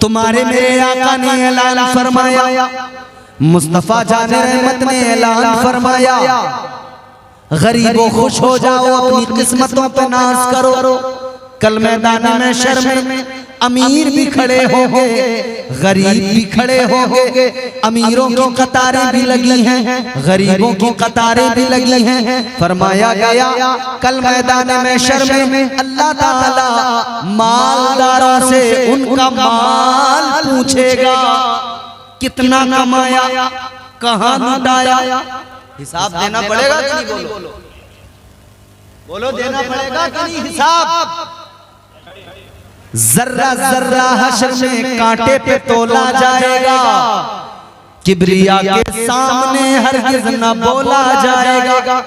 तुम्हारे मेरे आका ने ऐलान फरमाया, मुस्तफा जान रहमत ने ऐलान फरमाया, गरीबों खुश हो जाओ, अपनी किस्मतों पे नाज करो। कल मैदान में शर्म में अमीर भी खड़े होंगे, गरीब भी खड़े होंगे। अमीरों की कतारें भी लगी हैं, गरीबों की कतारें भी लगी हैं। फरमाया गया कल मैदान में शर्म में अल्लाह ताला मालदारों से उनका माल पूछेगा, कितना कमाया, कहाँ लुटाया। हिसाब देना पड़ेगा कि नहीं? बोलो बोलो, देना पड़ेगा कि नहीं हिसाब? जर्रा जर्रा हश्र में कांटे पे तोला जाएगा, किब्रिया के सामने हरगिज़ न बोला जाएगा।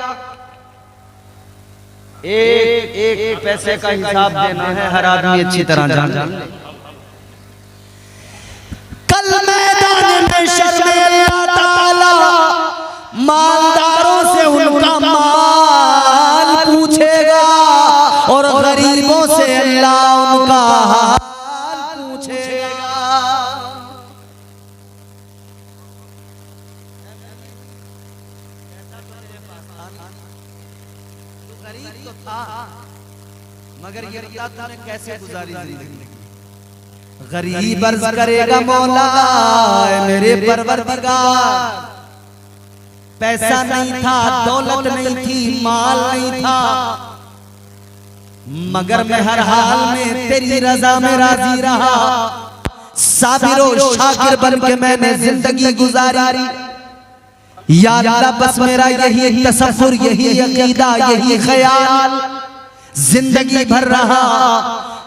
एक एक पैसे का हिसाब देना है, हर आदमी अच्छी तरह जान ले। कल मैदान में शर्म अल्लाह ताला मालदारों से उनका माल पूछेगा और गरीबों से अल्लाह उनका हाल पूछेगा। तू गरीब तो था, मगर ये बता तूने कैसे गुजारी जिंदगी? गरीब अर्ज करेगा, मौला मेरे परवरदिगार, पैसा नहीं था, दौलत नहीं थी, माल नहीं था, मगर मैं हर हाल में तेरी रजा में राजी रहा। साबिर और शाकिर बन के मैंने जिंदगी गुजारी। या अल्लाह बस मेरा यही तसव्वुर, यही अकीदा, यही ख्याल जिंदगी भर रहा।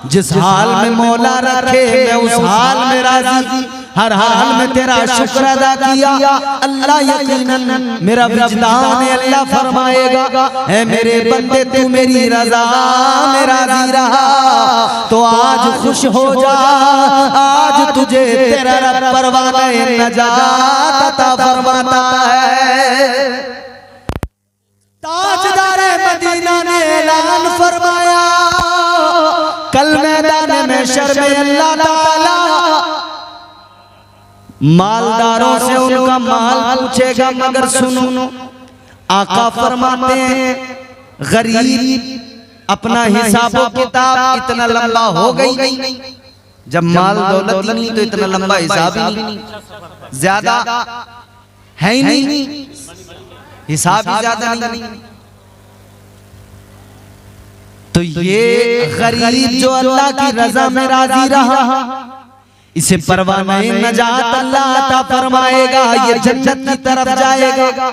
जिस हाल में मौला रखे मैं उस हाल में राजी, हर हाल में तेरा शुक्र अदा किया। अल्लाह यकीनन मेरा विजदान है, अल्लाह फरमाएगा ऐ मेरे बंदे तू मेरी रजा में राजी रहा तो आज खुश हो जा, आज तुझे तेरा रब परवाने नजात अता फरमाता है। ताजदारे मदीना ने ऐलान फरमाया कल मैदान में शर्म अल्लाह ताला मालदारों से उनका माल पूछेगा। मगर सुनो, आका फरमाते हैं गरीब अपना हिसाब किताब इतना लंबा हो गई, जब माल दौलत ही नहीं तो इतना लंबा हिसाब ही नहीं, ज्यादा है ही नहीं, हिसाब ही ज्यादा नहीं। तो ये गरीब जो अल्लाह की रजा में राजी रहा, इसे परवाने नजात अल्लाह अता फरमाएगा, ये जन्नत की तरफ जाएगा।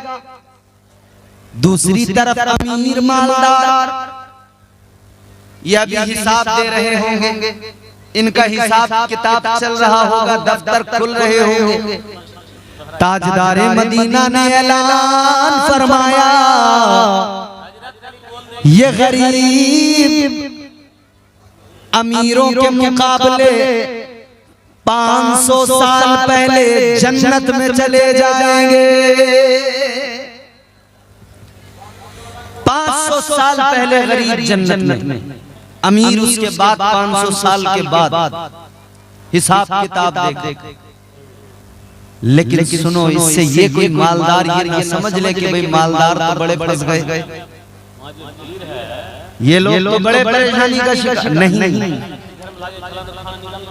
दूसरी तरफ अमीर मालदार ये अभी हिसाब दे रहे होंगे, इनका हिसाब किताब चल रहा होगा, दफ्तर खुल रहे होंगे। ताजदारे मदीना ने ऐलान फरमाया ये गरीब अमीरों के मुकाबले 500 साल पहले जन्नत में चले जाएंगे। 500 साल पहले गरीब जन्नत में, अमीर उसके बाद 500 साल के बाद हिसाब किताब देख। लेकिन सुनो, इससे ये कोई मालदार ये ना समझ ले कि भाई मालदार तो बड़े फंस गए, ये लोग तो बड़े परेशानी का शिकार नहीं।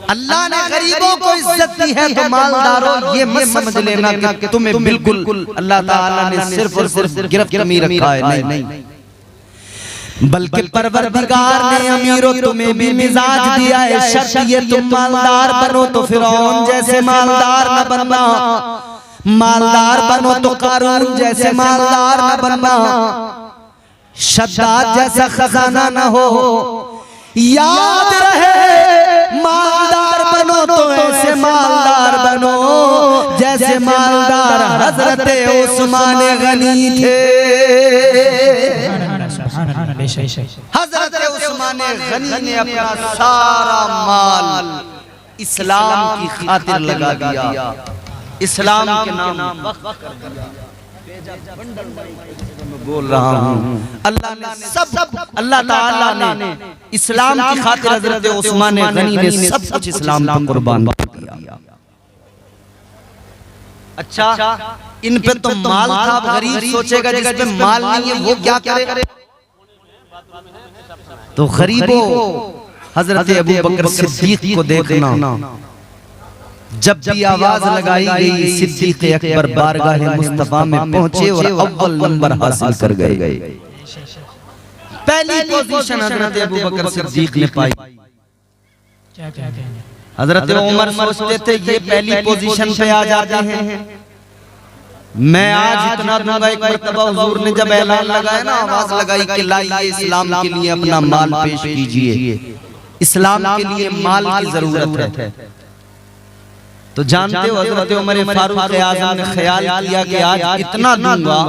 अल्लाह ने गरीबों को इज्जत दी है तो मालदारों ये मत समझ लेना कि तुम्हें बिल्कुल अल्लाह ताला ने सिर्फ और सिर्फ गिरफ्त में रखा है, नहीं। बल्कि परवरदिगार ने अमीरों तुम्हें भी मिजाज दिया है। शर्त ये तुम मालदार बनो तो फिरौन जैसे मालदार न बनना, मालदार बनो तो कारून जैसे मालदार न बनना, शद्दाद जैसा खजाना न हो। याद रहे मालदार बनो तो ऐसे मालदार बनो जैसे मालदार हजरत उस्मान गनी थे। हजरत उस्मान गनी ने अपना सारा माल इस्लाम की खातिर लगा दिया, इस्लाम के नाम वक्फ कर दिया। बोल रहा हूँ अल्लाह ने अल्लाह ताला ने इस्लाम की खातिर हजरत उस्मान गनी ने सब कुछ इस्लाम पर कुर्बान किया। अच्छा, इन पे तो माल था, गरीब सोचेगा जिस पे माल नहीं है वो क्या करे? तो गरीबों हजरत अबू बकर सिद्दीक को देखना, जब भी आवाज लगाई गई सिद्दीक अकबर बारगाह मुस्तफा में पहुंचे और अव्वल नंबर हासिल कर गए। पहली पोजीशन हजरत अबू बकर सिद्दीक ने पाई। हजरत उमर सोचते थे ये पहली पोजीशन पे आ जाते हैं, मैं आज इतना दूंगा। एक मर्तबा हुजूर ने जब ऐलान लगाया ना, आवाज लगाई कि लाइए इस्लाम के लिए अपना माल पेश कीजिए, इस्लाम के लिए माल की जरूरत है। तो जानते हो हजरत उमर फारूक आज़म ने ख्याल किया कि आज इतना दूंगा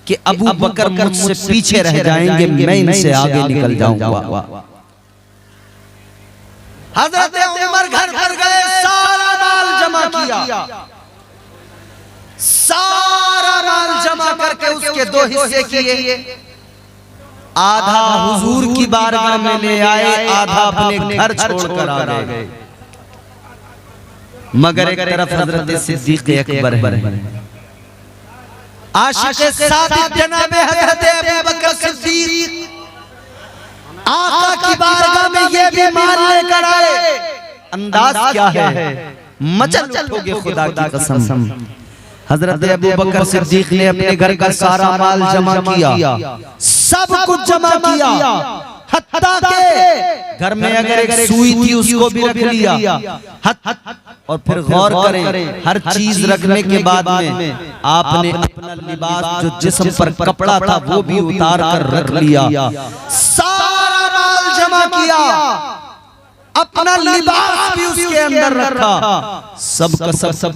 कि अबू बकर मुझसे पीछे रह जाएंगे, मैं इनसे आगे निकल जाऊंगा। हजरत उमर घर घर गए, सारा माल जमा किया, सारा माल जमा करके उसके दो हिस्से किए, आधा हुजूर की बारगाह में ले आए, आधा अपने घर छोड़कर आ गए। मगर एक तरफ हजरत सिद्दीक अकबर है, आशिक़ सादिक़ जनाब हजरत अबू बकर सिद्दीक आका की बारगाह में ये भी माल लेकर आए। अंदाज क्या है, मचल उठोगे खुदा की कसम। हजरत अबू बकर सिद्दीक ने अपने घर का सारा माल जमा किया, सब कुछ जमा किया, हत्ता के घर में अगर एक सुई थी उसको भी रख लिया। और फिर गौर करें, हर चीज रखने के बाद में आपने अपना लिबास जो जिस्म पर कपड़ा था वो भी उतार कर रख लिया, सारा माल जमा किया, अपना लिबास भी उसके अंदर रखा, सब का सब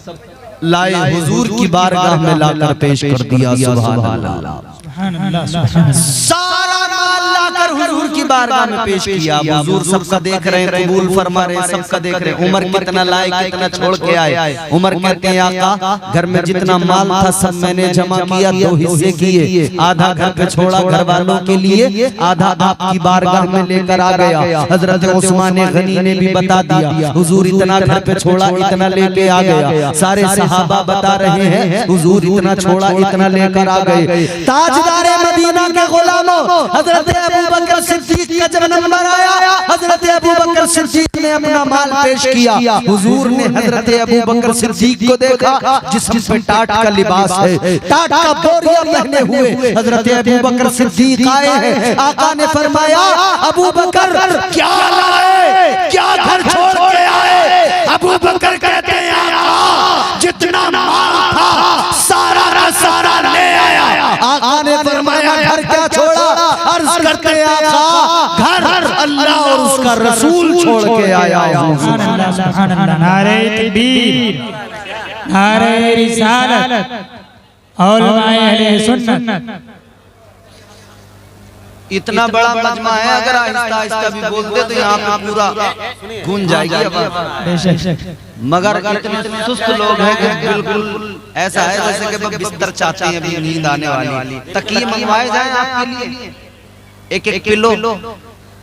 लाए हुजूर की बारगाह में लाकर पेश कर दिया। सुभान अल्लाह, सारा माल लाकर हुजूर की बारगाह में पेश किया। हुजूर सबका देख रहे हैं, कबूल फरमा रहे हैं, सबका देख रहे हैं। उमर कितना लाए, कितना छोड़ के आए। उमर कहते हैं आका घर में जितना माल था सब मैंने जमा किया, दो हिस्से किए, आधा घर पे छोड़ा घर वालों के लिए, आधा आपकी बारगाह में लेकर आ गया। हजरत उस्मान गनी ने भी बता दिया, हुजूर इतना घर पे छोड़ा, इतना लेके आ गया। सारे सहाबा बता रहे हैं हुजूर इतना छोड़ा, इतना लेकर आ गए। ताजदार मदीना के गुलामों, हजरत अबू बकर सिद्दीक का जब नंबर आया, हजरत अबू बकर सिद्दीक ने अपना माल पेश किया। हुजूर ने हजरत अबू बकर सिद्दीक को देखा, जिस्म पे टाट का लिबास है, टाट का बोरिया पहने हुए हजरत अबू बकर सिद्दीक आए हैं। आका ने फरमाया, अबू बकर क्या लाए, क्या घर छोड़ के आए? अबू बकर कहते हैं आका जितना माल था सारा का सारा ले आया। आका ने फरमाया घर क्या छोड़ा? अर्ज करते हैं आका घर अल्लाह और उसका रसूल छोड़ के आया। सुभान अल्लाह, सुभान अल्लाह। नारे तकबीर, नारे रिसालत और अहले सुन्नत। इतना बड़ा मजमा है, अगर आहिस्ता आहिस्ता भी बोलते तो यहाँ पे पूरा गूंज जाएगी। मगर इतने सुस्त लोग हैं कि बिल्कुल ऐसा है जैसे कि बिस्तर चाहते हैं, अभी नींद आने वाली। तकिए मंगवाए जाएं आपके लिए, एक एक पिलो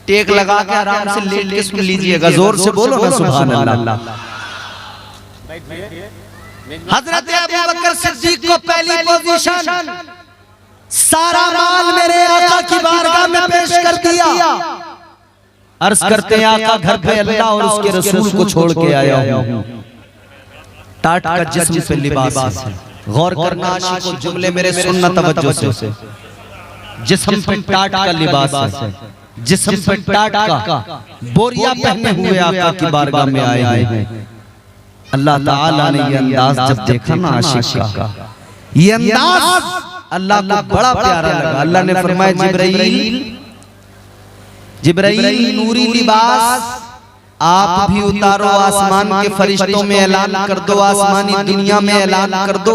टेक लगा के आराम से लेट के सुन लीजिएगा। जोर से बोलो ना सुभान अल्लाह। हजरत अबू बकर सिद्दीक को पहली पोजीशन, सारा माल मेरे आका की बारगाह में पेश कर दिया। अर्ज करते हैं आका घर पे अल्लाह और उसके रसूल को छोड़ के आया हूं। टाट का जिस्म पे लिबास है। गौर करना आशिकों, जुमले मेरे सुनना तवज्जो से। जिस्म पे टाट का लिबास है, जिस्म पे टाट का बोरिया पहने हुए आका की बारगाह में आए हैं। अल्लाह ताला ने ये अंदाज जब देखा ना आशिक का, ये अंदाज अल्लाह को बड़ा प्यारा लगा। अल्लाह ने फरमाया जिब्राइल नूरी लिबास आप भी उतारो, आसमान के फरिश्तों में ऐलान कर दो, आसमानी दुनिया में ऐलान कर दो,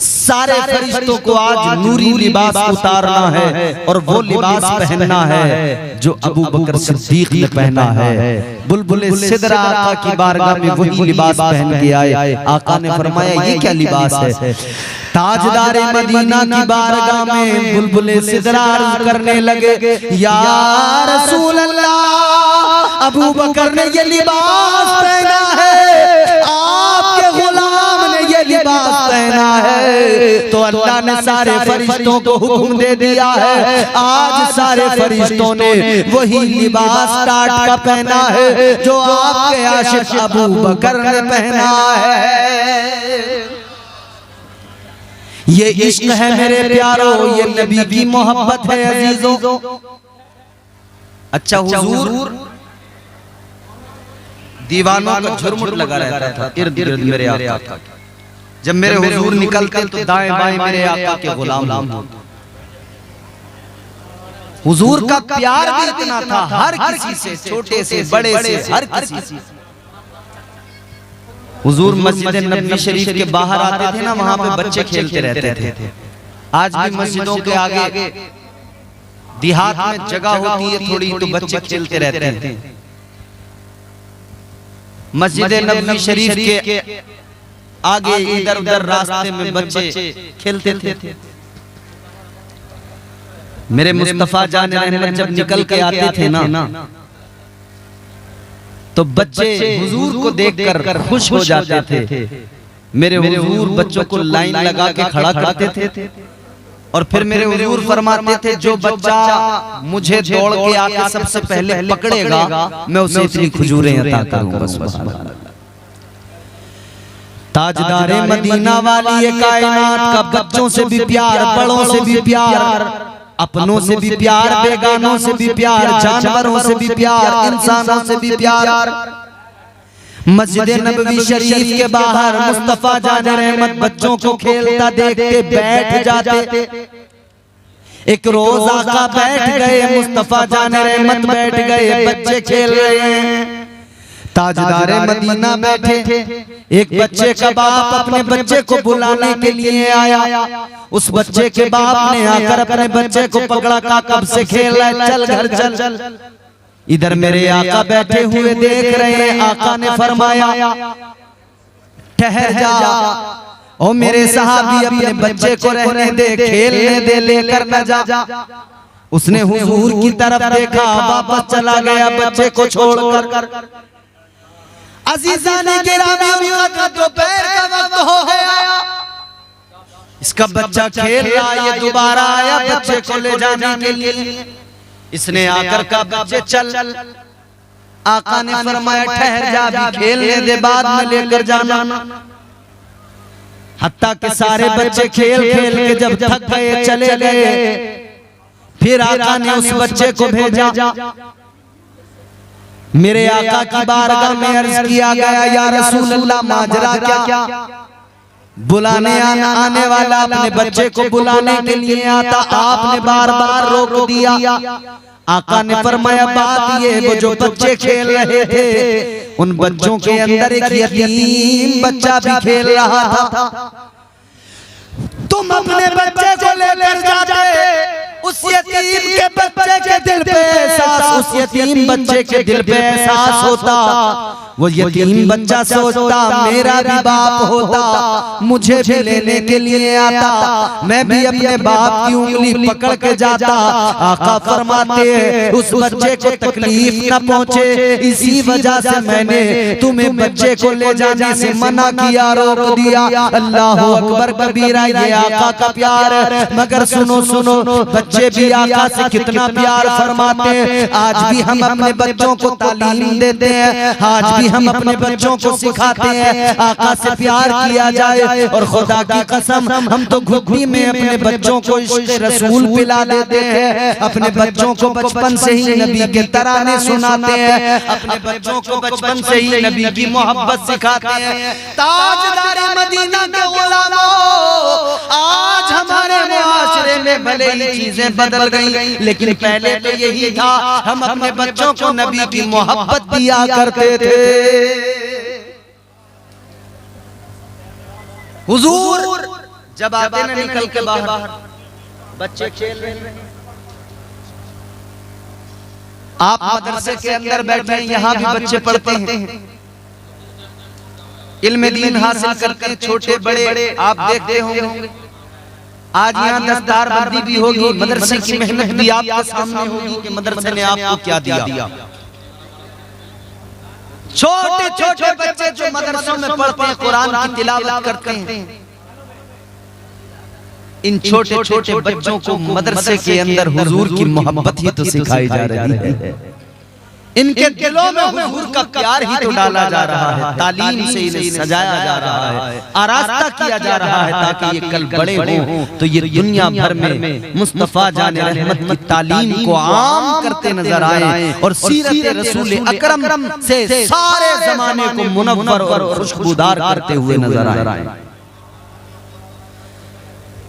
सारे फरिश्तों को आज नूरी लिबास उतारना है और वो लिबास पहनना है जो अबू बकर सिद्दीक ने पहना है। बुलबुल सिदरा आका की बारगाह में वही लिबास पहन के आए। आका ने फरमाया ये क्या लिबास है? ताजदार मदीना की बारगाह में बुलबुल सिदरा अर्ज करने लगे, या रसूल अल्लाह, अबू बकर ने ये लिबास पहना है, अल्लाह ने सारे फरिश्तों को हुक्म दे दिया है, आज सारे फरिश्तों ने वही लिबास टाट का पहना है जो आपके आशिक अबू बकर ने पहना है। ये इश्क है मेरे प्यारो, ये नबी की मोहब्बत है अजीजों। अच्छा हुजूर दीवानों का झुरमुट लगा रहता था इर्द गिर्द मेरे आका। जब मेरे हुजूर निकलते तो दाएं बाएं मेरे आका के गुलाम होते। हुजूर का प्यार भी इतना था, हर किसी से, छोटे से बड़े से, हर किसी से। हुजूर मस्जिद नबवी शरीफ के बाहर आते थे ना, वहां पे बच्चे खेलते रहते थे। आज भी मस्जिदों के आगे देहात में जगह होती है थोड़ी, तो बच्चे खेलते रहते हैं। मस्जिद नबवी शरीफ के आगे इधर उधर रास्ते में बच्चे खेलते थे। मेरे मुस्तफा जान रहमत जब निकल के आते थे ना, तो बच्चे हुजूर को देखकर खुश हो जाते थे। मेरे हुजूर बच्चों को लाइन लगा के खड़ा करते थे और फिर मेरे हुजूर फरमाते थे जो बच्चा मुझे दौड़ के आके सबसे पहले पकड़ेगा मैं उसे इतनी खजूरें अता करूंगा। सुभान अल्लाह। ताजदारे मदीना वाली ये कायनात का बच्चों से भी प्यार, बड़ों से भी प्यार, अपनों से भी प्यार, बेगानों से भी प्यार, जानवरों से भी प्यार, इंसानों से भी प्यार। मस्जिद नबवी शरीफ के बाहर मुस्तफा जान रहमत बच्चों को खेलता देखते बैठ जाते। एक रोज आका बैठ गए, मुस्तफा जान रहमत बैठ गए, बच्चे खेल रहे हैं। ताजदारे मदीना बैठे, एक बच्चे का बाप अपने बच्चे को बुलाने के लिए आया। उस बच्चे के बाप ने आकर अपने बच्चे को पकड़ा, का कब से खेल रहा है, चल घर चल। इधर मेरे आका बैठे हुए देख रहे हैं। आका ने फरमाया ठहर जा, ओ मेरे सहाबी अपने बच्चे को रहने दे, खेलने दे, लेकर न जा। उसने हुजूर की तरफ देखा, वापस चला गया बच्चे को छोड़कर। अजीजाने गिरामी का दोपहर का वक्त हो गया, इसका बच्चा खेल रहा, ये दोबारा आया बच्चे को ले जाने के लिए। इसने आकर का बच्चे चल। आका ने फरमाया ठहर जा, भी खेलने दे, बाद में लेकर जाना। हत्ता के सारे बच्चे खेल खेल के जब थक गए चले गए, फिर आका ने उस बच्चे को भेजा। मेरे आका की बारगाह में अर्ज किया गया, या रसूल अल्लाह माजरा क्या? बुलाने आने वाला अपने बच्चे को बुलाने के लिए आता, आपने बार बार रोक दिया। आका ने फरमाया बात ये, वो जो बच्चे खेल रहे थे उन बच्चों के अंदर एक यतीम बच्चा भी खेल रहा था। तुम अपने बच्चे को लेकर जाते, उस यतीम के बच्चे के दिल पे एहसास, उस यतीम बच्चे के दिल पे एहसास होता, वो यतीम बच्चा सोचता मेरा भी बाप होता, मुझे भी लेने के लिए आता, मैं भी अपने बाप की उंगली पकड़ के जाता। आका फरमाते उस बच्चे को तकलीफ न पहुंचे, इसी वजह से मैंने तुम्हें बच्चे को ले जाने से मना किया, रोक दिया। अल्लाह अकबर कबीरा, ये आका का प्यार है। मगर सुनो सुनो, बच्चे भी आका से कितना प्यार फरमाते हैं। आज भी हम अपने बच्चों को तालीम देते हैं, आज भी हम अपने बच्चों को सिखाते हैं आका से प्यार किया जाए। और खुदा की कसम, हम तो घुट्टी में अपने बच्चों को इश्क़ रसूल पिला देते हैं, अपने बच्चों को बचपन से ही नबी के तराने सुनाते हैं, अपने बच्चों को बचपन से ही नबी की मोहब्बत सिखाते हैं। ताजदारे मदीना के गुलामों, आज हमारे मुआशरे में भले ही चीजें बदल गई, लेकिन पहले तो यही था, हम अपने बच्चों को नबी की मोहब्बत दिया करते थे। हुजूर जब आते न निकल के बाहर, बच्चे खेल रहे हैं, आप मदरसे के अंदर बैठे हैं, यहाँ भी बच्चे पढ़ते हैं, इल्म दीन हासिल करते हैं, छोटे बड़े आप देखते होंगे। आज यहाँ दस्तार बंदी भी होगी, मदरसे की मेहनत भी आपके सामने होगी कि मदरसे ने आपको क्या दिया। छोटे छोटे बच्चे जो मदरसों में पढ़ते हैं, कुरान की तिलावत करते हैं, इन छोटे छोटे बच्चों को मदरसे के अंदर हुजूर की मोहब्बत ही तो सिखाई जा रही है। इनके दिलों में हुजूर का प्यार ही तो डाला जा रहा है। तालीम से इन्हें सजाया जा रहा है, आरास्ता किया जा रहा है ताकि ये कल बड़े हों तो ये दुनिया भर में मुस्तफा जान रहमत की तालीम को आम करते नजर आए और सीरत रसूल अकरम से सारे जमाने को मुनव्वर और खुशबूदार करते हुए नजर आए।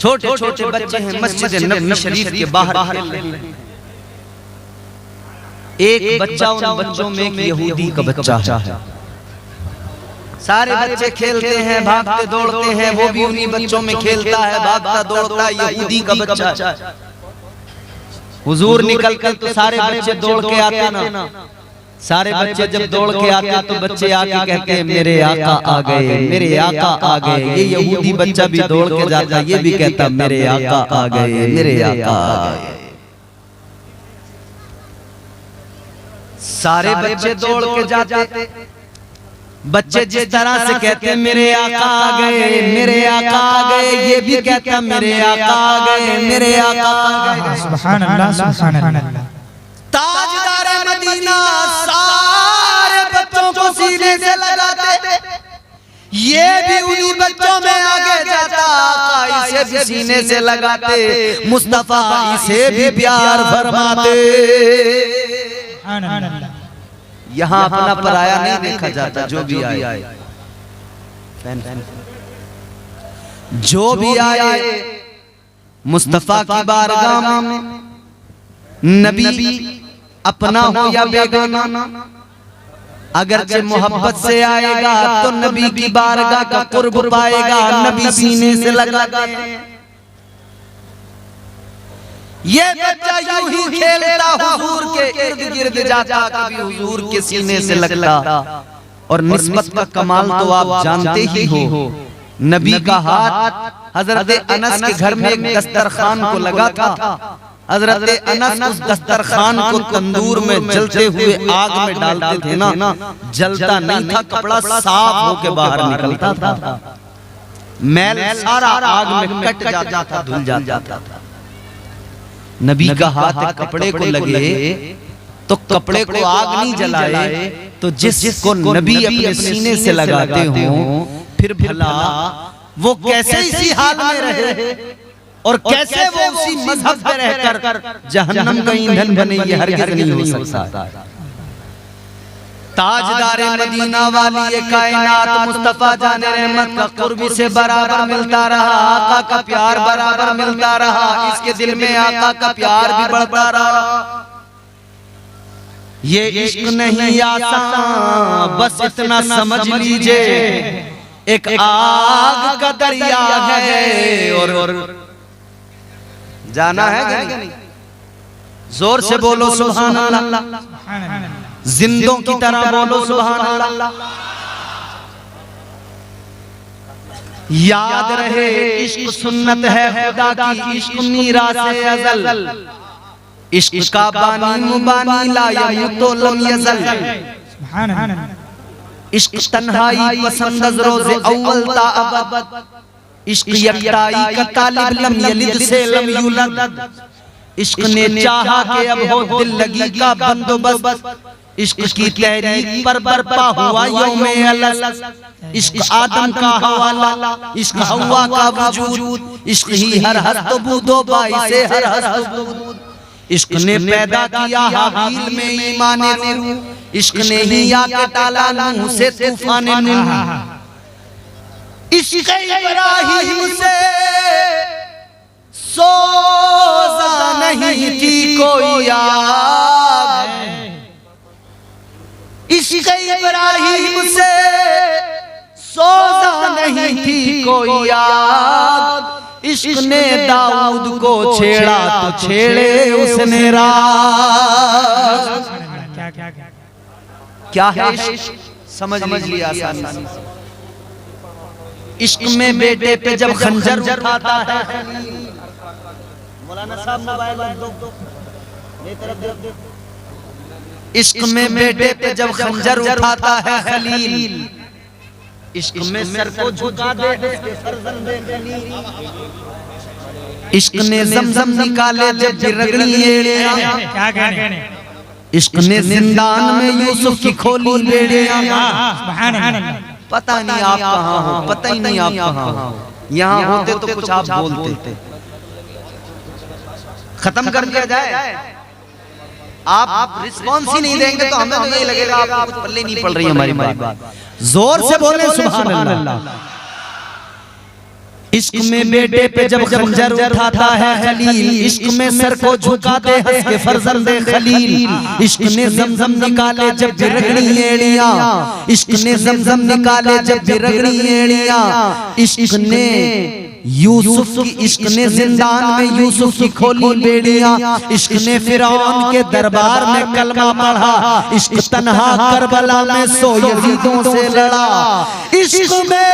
छोटे छोटे बच्चे हैं मस्जिद नबवी शरीफ के बाहर खेल रहे हैं। एक बच्चा उन बच्चों में एक यहूदी का बच्चा है। सारे बच्चे खेलते हैं, भागते दौड़ते हैं, वो भी उन्हीं बच्चों में खेलता है, भागता दौड़ता है, यहूदी का बच्चा। हुजूर निकल कर तो सारे बच्चे दौड़ के आते ना। सारे बच्चे जब दौड़ के आते तो बच्चे आके कहते हैं मेरे आका आ गए, मेरे आका आ गए। ये यहूदी बच्चा भी दौड़ के जाता, ये भी कहता मेरे आका आ गए, मेरे आका आ गए। सारे बच्चे दौड़ के जाते, बच्चे जिस तरह से कहते मेरे आका आ गए, मेरे आका आ गए, ये भी कहता मेरे आका आ गए, मेरे आका आ गए। सुभान अल्लाह, सुभान अल्लाह। ताजदार मदीना सारे बच्चों को सीने से लगाते, ये भी उन्हीं बच्चों में आगे जाता, आका इसे भी सीने से लगाते, मुस्तफा इसे भी प्यार फरमाते। यहाँ अपना पराया नहीं देखा जाता, जो भी आए, जो भी आए मुस्तफा की बारगाह में, नबी अपना हो या बेगाना, अगरचे मोहब्बत से आएगा तो नबी की बारगाह का कुर्ब पाएगा। नबी सीने से लगाते हैं। ये बच्चा यूं ही खेलता हुजूर के इर्द गिर्द जाता, कभी हुजूर के सीने से लगता। और निस्बत का कमाल तो आप जानते ही हो। नबी का हाथ हजरत अनस के घर में एक दस्तरखान को लगा था। हजरत अनस उस दस्तरखान को तंदूर में जलते हुए आग में डालते थे ना, जलता नहीं था, कपड़ा साफ होके बाहर निकलता था, मैल सारा आग में कट जाता था, धुल जाता था। नबी का हाथ कपड़े को लगे तो कपड़े को आग नहीं जलाए, तो जिसको नबी अपने सीने से लगाते हो फिर भला वो कैसे इसी हाल में रहे और कैसे वो उसी मजहब में रहकर जहन्नम का ईंधन बने, ये हरगिज़ नहीं हो सकता। ताजदार मदीना वाली ये कायनात मुस्तफा जाने रहमत का कुर्ब से बराबर मिलता रहा, आका का प्यार बराबर मिलता रहा, इसके दिल में आका का प्यार भी बढ़ता रहा। ये इश्क नहीं आसान, बस इतना समझ लीजिए, एक आग का दरिया है और जाना है क्या नहीं? जोर से बोलो सुभान अल्लाह, जिंदों की तरह बोलो सुभान अल्लाह। याद रहे इश्क सुन्नत है खुदा की, इश्क मीरास अज़ल, इश्क का बानी मुबानी ला यमुतो लम यज़ल। सुभान अल्लाह। इश्क तन्हाई पसंद रोज़े अव्वल ता अबद, इश्क यकताई का तालिब लम यलिद से लम यूलद। इश्क ने चाहा कि अब हो दिल लगी का बंदोबस्त, इश्क की तहरीक पर बरपा हुआ यौमे अलस। इश्क आदम का हवाला, इश्क हवा का वजूद, इश्क ही हर हस्त बूदो बाई से हर हस्त बूद। इश्क ने पैदा किया हाबील में ईमान नूर, इश्क ने ही आके टाला नूह से तूफान नूह। इश्क इब्राहिम से सोजा नहीं थी कोई आग, इश्क इब्राहिम से सोजा नहीं थी कोई आग। इश्क ने दाऊद को छेड़ा तो छेड़े उसने राग। क्या है इश्क? समझ लीजिए आसानी से। इश्क में बेटे पे जब खंजर उठाता है, मौलाना साहब मोबाइल दो, मेरी तरफ दे। इश्क में बेटे पे जब खंजर उठाता है खलील, इश्क में सर को झुका दे फरजंदे खलील। इश्क ने ज़मज़म निकाले जब रगड़ी एड़ियां, क्या कहने, इश्क ने जिंदान में यूसुफ की खोली बेड़ियां। सुभान अल्लाह। पता नहीं आप कहाँ हो, पता ही नहीं आप कहाँ हो, यहाँ होते तो कुछ आप बोलते। खत्म कर दिया जाए, आप रिस्पॉन्स ही नहीं देंगे तो हमें तो यही लगेगा आपको कुछ पल्ले नहीं पड़ रही हमारी बात। जोर से बोले सुभान अल्लाह। इश्क में बेटे पे जब खंजर उठाता है खलील, इश्क में सर को झुकाते हंस के फर्जंदे खलील। इश्क ने ज़मज़म निकाले जब रगड़ी एड़ियां, इश्क ने ज़मज़म निकाले जब रगड़ी एड़ियां। इश्क ने यूसुफ की, इश्क ने जिंदान में यूसुफ की खोली बेड़ियां। इश्क ने फिरौन के दरबार में कलमा पढ़ा, इश्क तन्हा करबला में सो यजीदों से लड़ा। इश्क में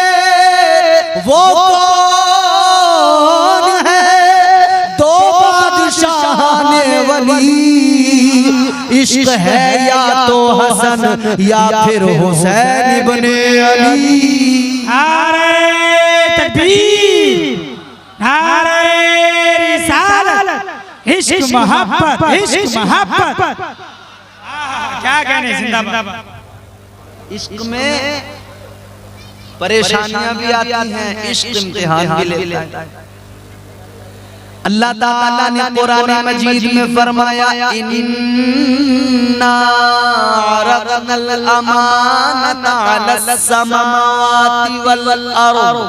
वो कौन है दो बादशाह वली, इश्क है या तो हसन या फिर हुसैन इब्ने अली। नारे तकबीर, नारे रिसालत, इश्क मोहब्बत, इश्क मोहब्बत। क्या कहने, जिंदाबाद। इश्क में परेशानियां भी आती हैं, इश्क इम्तिहान भी लेता है। अल्लाह ताला ने कुरान मजीद में फरमाया, इन्ना अरदनल अमानता अलस समावाति वल अर्द,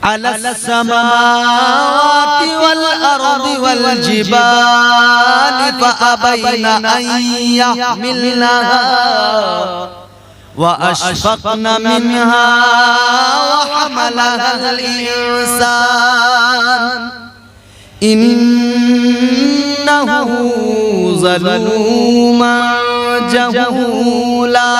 अलस समावाति वल अर्द वल जिबाल फअबैना अन यहमिलनहा वअशफक़न मिन्हा वहमलहल इंसान इन्नहु ज़लूमन जहूला।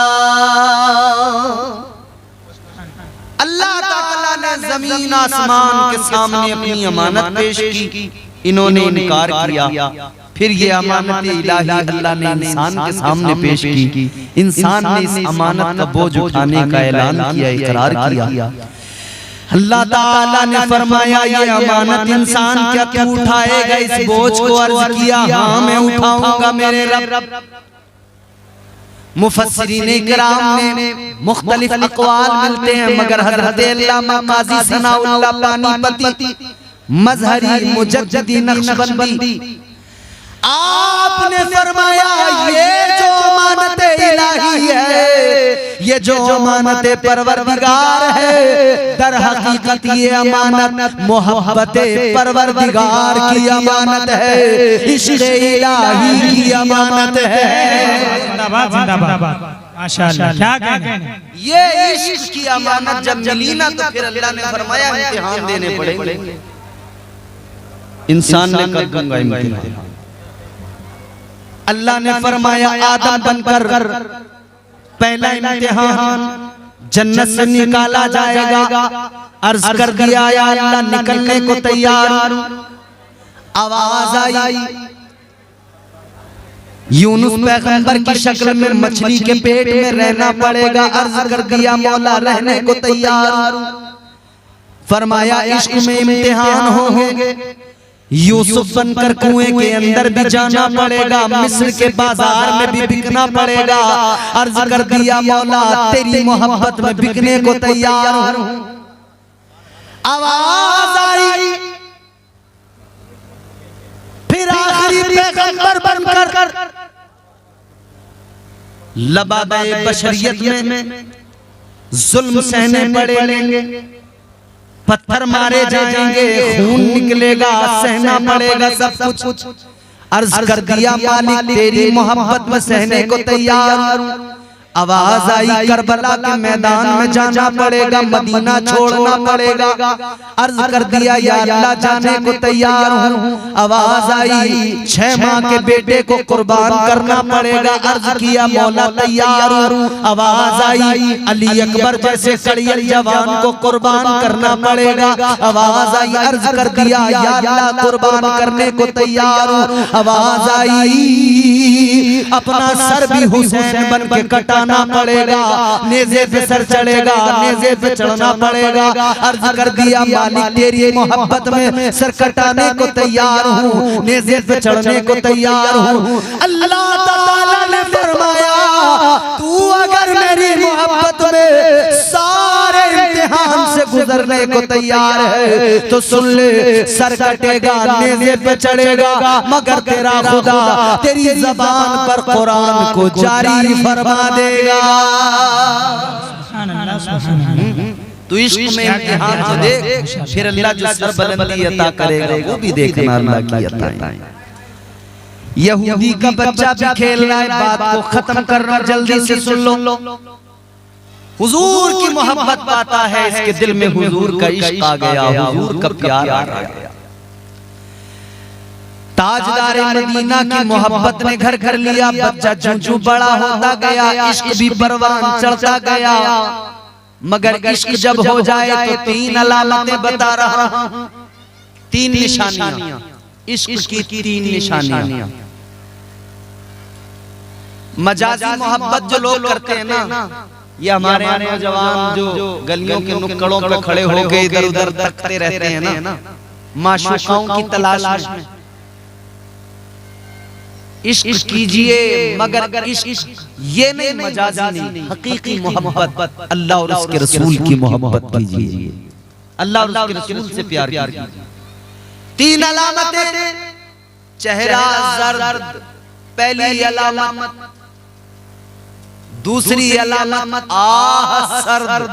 अल्लाह ताला ने ज़मीन आसमान के सामने अपनी अमानत पेश की, इन्होंने इनकार किया। फिर ये अमानत इलाही अल्लाह ने इंसान के सामने पेश की। इंसान ने इस अमानत का बोझ उठाने का ऐलान किया, इकरार किया। अल्लाह ताला ने फरमाया, ये अमानत इंसान क्या तू उठाएगा इस बोझ को? अर्ज किया, हाँ मैं उठाऊंगा मेरे रब। मुफस्सिरीन इकराम में मुख्तलिफ अक़वाल मिलते हैं, मगर हज़रत अल्लामा क़ाज़ी सनाउल्लाह पानीपती मज़हरी मुजद्दिदी नक्शबंदी आपने फरमाया, ये जो अमानत इलाही है, ये जो अमानत परवरदिगार है, दर हकीकत ये अमानत मोहब्बत परवरदिगार की अमानत है, इश्क़ इलाही की अमानत है। जिंदाबाद, जिंदाबाद, माशाअल्लाह। क्या कहने, ये इश्क़ की अमानत जब मिली ना तो फिर अल्लाह ने फरमाया इम्तिहान देने पड़ेंगे। इंसान ने कर दूंगा इम्तिहान। अल्लाह ने फरमाया, आदम बनकर पहला इम्तिहान जन्नत से निकाला जाएगा। अर्ज कर दिया, या अल्लाह निकलने को तैयार। आवाज आई, यूनुस पैगंबर की शक्ल में मछली के पेट में रहना पड़ेगा। अर्ज कर दिया, मौला रहने को तैयार। फरमाया, इश्क में इम्तिहान होंगे, यूसुफ बनकर कुएं के अंदर भी जाना पड़ेगा, मिस्र के बाजार में भी बिकना पड़ेगा। अर्ज कर दिया, मौला तेरी मोहब्बत में बिकने को तैयार हूं। आवाज आई, फिर आखिरी पैगंबर बनकर लबाबे बशरियत में जुल्म सहने पड़ेंगे, पत्थर मारे जाएंगे, खून निकलेगा, सहना पड़ेगा सब कुछ। अर्ज कर दिया, मालिक तेरी मोहब्बत में सहने को तैयार हूं। आवाज आई, करबला के मैदान में जाना पड़ेगा, मदीना छोड़ना पड़ेगा। अर्ज कर दिया, या अल्लाह जाने को तैयार हूं। आवाज आई, 6 माह के बेटे को कुर्बान करना पड़ेगा। अर्ज किया, मौला तैयार हूं। आवाज आई, अली अकबर जैसे कड़ियल जवान को कुर्बान करना पड़ेगा। आवाज आई, अर्ज कर दिया, या अल्लाह कुर्बान करने को तैयार हूं। आवाज आई, अपना सर भी हुसैन बन के कटा कटाना पड़ेगा, नेज़े पे सर चढ़ेगा, नेज़े पे चढ़ना पड़ेगा। अर्ज कर दिया मालिक तेरी मोहब्बत में सर कटाने को तैयार हूँ, नेज़े पे चढ़ने को तैयार हूँ। अल्लाह ताला ने फरमाया तू अगर मेरी मोहब्बत में सारे इम्तिहान से गुजरने को तैयार है तो सुन ले, सर कटेगा, नेज़े पे चढ़ेगा, मगर तेरा खुदा तेरी ज़बान पर कुरान को जारी फरमा देगा। तू इश्क में इम्तिहान तो देख, फिर अल्लाह जो सर बुलंदी अता करेगा वो भी देखना अल्लाह की अताएं। यहूदी का बच्चा भी खेल रहा है, बात को खत्म कर रहा हूं, जल्दी से सुन लो। हुजूर की मोहब्बत पाता है, इसके दिल में हुजूर का इश्क आ गया, हुजूर का प्यार आ गया। ताजदार मदीना की मोहब्बत ने घर घर लिया, बच्चा चूं बड़ा होता गया, इश्क भी परवान चढ़ता गया। मगर इश्क जब हो जाए तो तीन अलामतें बता रहा हूं, तीन निशानियां, इश्क की तीन निशानियां। मजाजी मोहब्बत जो लोग करते हैं ना, ये हमारे नौजवान जो गलियों के नुक्कड़ों पे खड़े होकर इधर उधर तकते रहते हैं ना, माशूकाओं की तलाश में। इश्क कीजिए मगर इश्क ये नहीं, मजाजी नहीं, हकीकी मोहब्बत अल्लाह और उसके रसूल की मोहब्बत कीजिए, अल्लाह और उसके रसूल से प्यार कीजिए। तीन अलामतें, चेहरा जर्द पहली अलामत, दूसरी अलामत आह सर्द।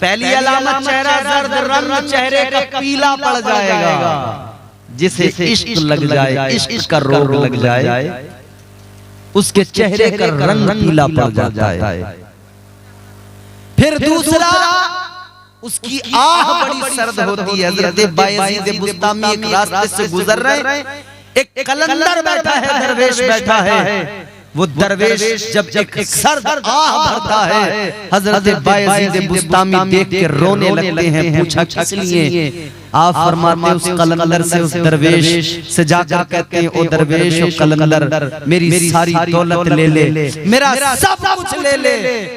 पहली अलामत चेहरा जर्द, रंग चेहरे का पीला पड़ जाएगा, जिसे इश्क लग जाए, इश्क का रोग लग जाए, उसके चेहरे का रंग पीला पड़ जाता है। फिर दूसरा, उसकी आह बड़ी सर्द होती है। हज़रत बायज़ीद बुस्तामी एक रास्ते से गुजर रहे, एक कलंदर बैठा है, दरवेश बैठा है। वो दरवेश जब एक सर्द आह भरता है, हज़रत बायज़ीद बुस्तामी देख के रोने लगते हैं। पूछा किस लिए? आप फरमाते उस कलंदर से, उस दरवेश से जाकर कहते हैं, ओ दरवेश ओ कलंदर, मेरी सारी दौलत ले ले, मेरा सब कुछ ले ले,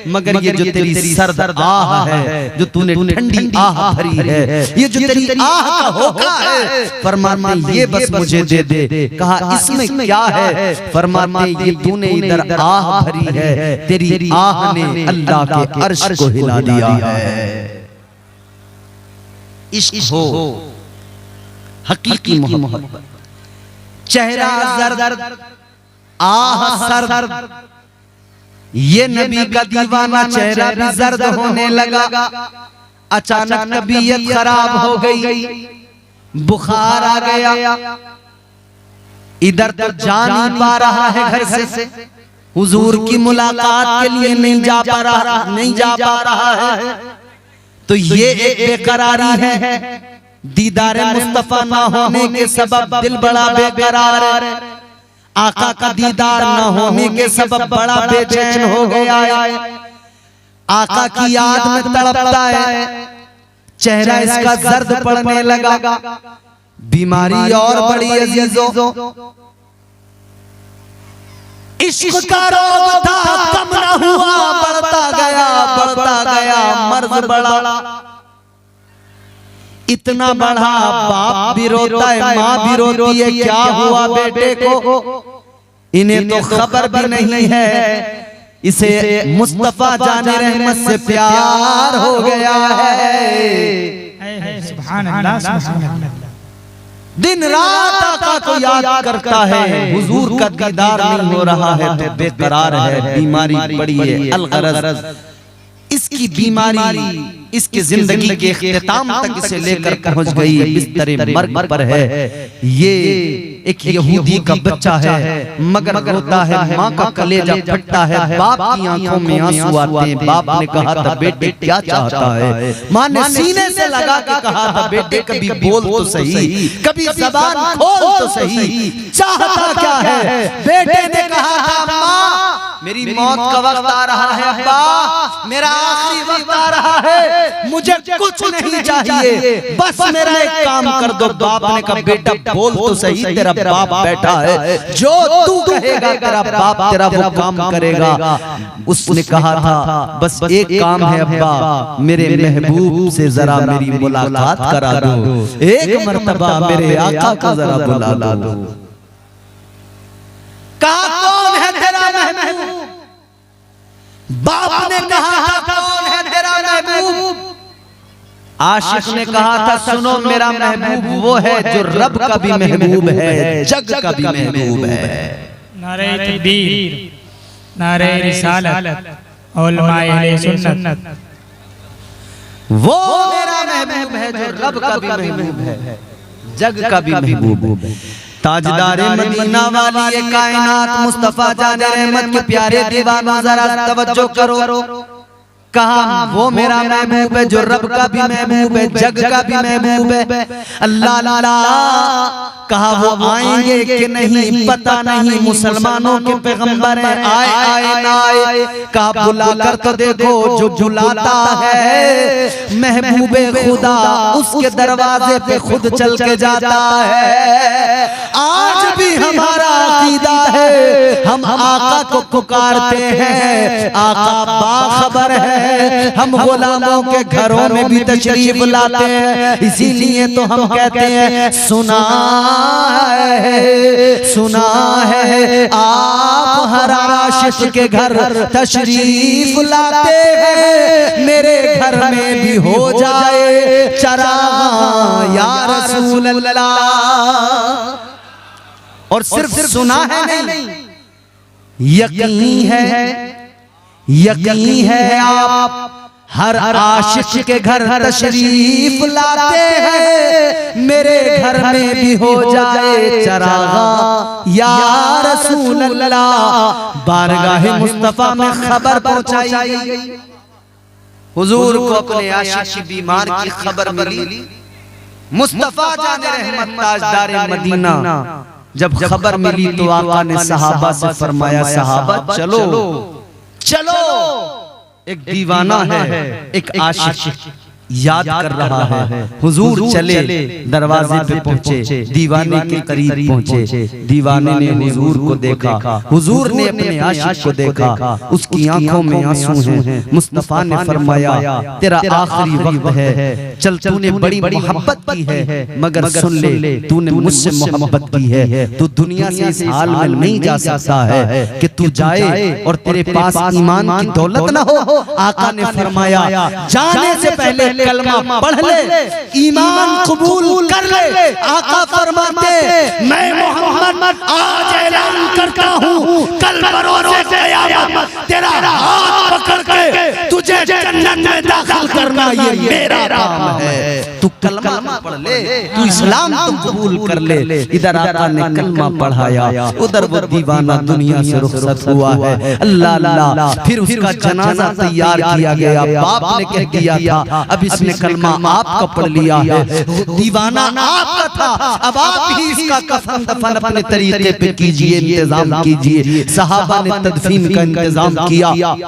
मगर ये जो तेरी सर्द आह है, जो तूने ठंडी आह भरी है, ये जो तेरी आह का होका है, फरमाते ये बस मुझे दे दे। कहा इसमें क्या है? फरमाते ये तूने इधर आह भरी है, तेरी आह ने अल्लाह के अर्श को हिला दिया है। इश्क हो हकीकी मोहब्बत, चेहरा जर्द आह सर्द, ये नबी का दीवाना चेहरा भी जर्द होने लगा। अचानक तबीयत खराब हो गई, बुखार आ गया, इधर तो जा नहीं पा रहा है घर से, हुजूर की मुलाकात के लिए नहीं जा पा रहा है। तो ये एक बेकरारी है, दीदार मुस्तफा ना होने के सबब दिल बड़ा बेकरार है, आका का दीदार ना होने के सबब बड़ा बेचैन हो गया है, आका की याद में तड़पता है, चेहरा इसका जर्द पड़ने लगा। बीमारी और बड़ी अजीजों, इश्क का रोग था, कम न हुआ, बढ़ता गया, मर्ज बढ़ा, इतना बढ़ा बाप भी रोता है, माँ भी रोती है, क्या हुआ बेटे को, इन्हें तो खबर भी नहीं है। इसे मुस्तफा जाने रहमत से प्यार हो गया है। सुभान अल्लाह, सुभान अल्लाह। दिन रात आका को याद करता है, हुजूर का दीदार नहीं हो रहा है तो बेकरार है, बीमारी पड़ी है। अलगरज इसकी बीमारी इसकी जिंदगी के इख्तिताम तक इसे लेकर पहुंच गई, बिस्तरे मर्ग पर है। ये एक यहूदी का बच्चा है, मगर रोता है, माँ का कलेजा फटता है, बाप की आंखों में आंसू आते हैं। बाप ने कहा था बेटे क्या चाहता है? माँ ने सीने से लगा के कहा था बेटे कभी बोल तो सही, कभी जबान खोल तो सही, चाहता क्या है? बेटे ने कहा था माँ मेरी मौत का वक्त आ रहा है अब्बा, मेरा आखिरी वक्त आ रहा है, मुझे कुछ नहीं चाहिए, बस मेरा एक काम कर दो। बाप ने कहा बेटा बोल तो सही, तेरा बाप बैठा है, जो तू कहेगा तेरा बाप तेरा वो काम करेगा। उसने कहा था बस एक काम है अब्बा, मेरे महबूब से जरा मेरी मुलाकात करा दो, एक मर्तबा मेरे आका को जरा बुला दो। कहा कौन है तेरा महबूब? बाप ने कहा था कौन है तेरा महबूब? आशिक ने कहा था सुनो मेरा महबूब वो है जो रब का भी महबूब है, जग का भी महबूब है। नारे तकबीर, नारे रिसालत, उलमाए अहले सुन्नत। वो मेरा महबूब है जो रब का भी महबूब है, जग का भी महबूब है। ताजदारे मदीना वाली ये कायनात मुस्तफा जाने रहमत के प्यारे दीवानों जरा तवज्जो करो। कहा वो मेरा महबूब है जो रब का भी महबूब है, जग का भी महबूब है। अल्लाह अल्लाह कहा वो आएंगे कि नहीं पता नहीं, मुसलमानों के पैगंबर हैं, आए ना आए। कहा बुला कर तो देखो, जो बुलाता है महबूबे खुदा उसके दरवाजे पे खुद चल के जाता है। आज भी हमारा अकीदा है, हम आका को पुकारते हैं, आका बाखबर है, हम गुलामों के घरों में भी तशरीफ लाते हैं, इसीलिए तो हम कहते हैं सुना है आप हर आशिक के घर तशरीफ लाते हैं, मेरे घर में भी हो जाए चराग़ या रसूल अल्लाह। और सिर्फ सुना है नहीं, यकीन है आप हर आशिक के घर तशरीफ लाते हैं, मेरे घर में भी हो जाए चराग़ या रसूल अल्लाह। बारगाह मुस्तफा में खबर पहुंचाई गई, हुजूर को अपने आशिक की बीमार की खबर मिली। मुस्तफा जाने रहमत ताजदारे मदीना जब खबर मिली तो आका ने सहाबा से फरमाया सहाबा चलो चलो, एक दीवाना है, एक आशिक याद कर रहा है। हुजूर चले, दरवाजे पे पहुंचे, दीवाने के करीब पहुंचे। दीवाने ने हुजूर को देखा, हुजूर ने अपने आशिक को देखा, उसकी आंखों में आंसू हैं। मुस्तफा ने फरमाया तेरा आखिरी वक्त है, चल तूने बड़ी मोहब्बत की है, मगर सुन ले तूने मुझसे मोहब्बत की है, तू दुनिया से इस हाल में नहीं जा सकता है कि तू जाए और तेरे पास ईमान की दौलत ना हो। आका ने फरमाया जाने से पहले कलमा पढ़ ले, ईमान कबूल कर ले। आका फरमाते मैं मोहम्मद आज ऐलान करता हूँ, कल बरोज़े क़यामत तेरा हाथ पकड़ के तुझे जन्नत में दाखिल करना ये मेरा काम है। तू कलमा पढ़ ले, तू इस्लाम तो कबूल कर ले। इधर आका ने कलमा पढ़ाया, उधर वो दीवाना दुनिया से रुखसत हुआ है। अल्लाह अल्लाह, फिर उसका जनाजा तैयार किया गया। बाप ने कह दिया था अब इसने कलमा आपका पढ़ लिया है, दीवाना आपका था, अब आप ही इसका कफन दफन अपने तरीके पे कीजिए, इंतजाम कीजिए। सहाबा ने तदफीन का इंतजाम किया।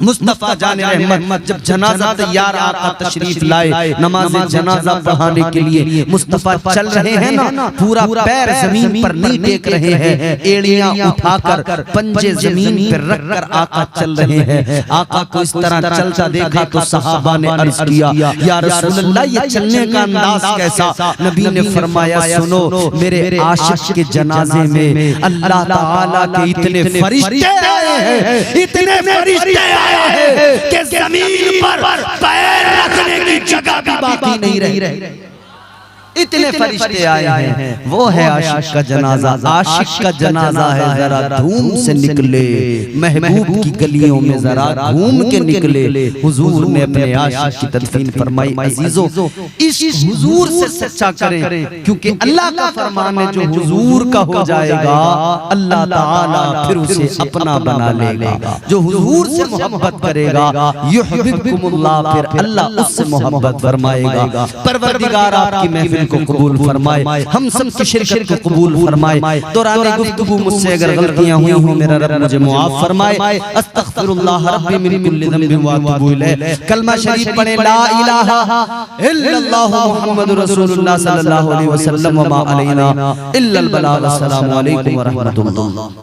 मुस्तफा जाने रहमत जब जनाजा तैयार आका तशरीफ लाए, नमाज जनाजा पढ़ाने के लिए मुस्तफा चल रहे हैं ना, पूरा पैर जमीन पर नहीं टेक रहे हैं, एड़ियां उठाकर पंजे जमीन पर रखकर आका चल रहे हैं। आका को इस तरह चलता देखा तो सहाबा ने अर्ज किया या रसूलल्लाह ये चलने का अंदाज कैसा? नबी ने फरमाया सुनो, मेरे आशिक के जनाजे में अल्लाह ताला के इतने फरिश्ते आए हैं, इतने फरिश्ते आए हैं कि जमीन पर पैर रखने की जगह भी बाकी नहीं रही। इतने फरिश्ते आए हैं, वो है आशिक का जनाजा। आशिक का जनाजा है, जरा धूम से निकले, महबूब की गलियों में जरा घूम के निकले। हुजूर ने अपने आशिक की तदफीन फरमाई। अजीजों, इस हुजूर से सच्चा करें, क्योंकि अल्लाह का फरमान है जो हुजूर का हो जाएगा अल्लाह ताला फिर उसे अपना बना लेगा। जो हुजूर से मोहब्बत करेगा युहिब्बुकुमुल्लाह, फिर अल्लाह उससे मोहब्बत फरमाएगा। परवरदिगार आपकी महफिल महफिल को कबूल फरमाए, हम सब की शिरकत को कबूल फरमाए। दौरान गुफ्तगू मुझसे अगर गलतियां हुई हो मेरा रब मुझे मुआफ फरमाए। अस्तगफिरुल्लाह रब्बी मिन कुल्लि ज़ंबिन व अतूबु इलैह। कलमा शरीफ पढ़े ला इलाहा इल्लल्लाहु मुहम्मदुर रसूलुल्लाह सल्लल्लाहु अलैहि वसल्लम व मा अलैना इल्लल बलाग। अस्सलामु अलैकुम व रहमतुल्लाह।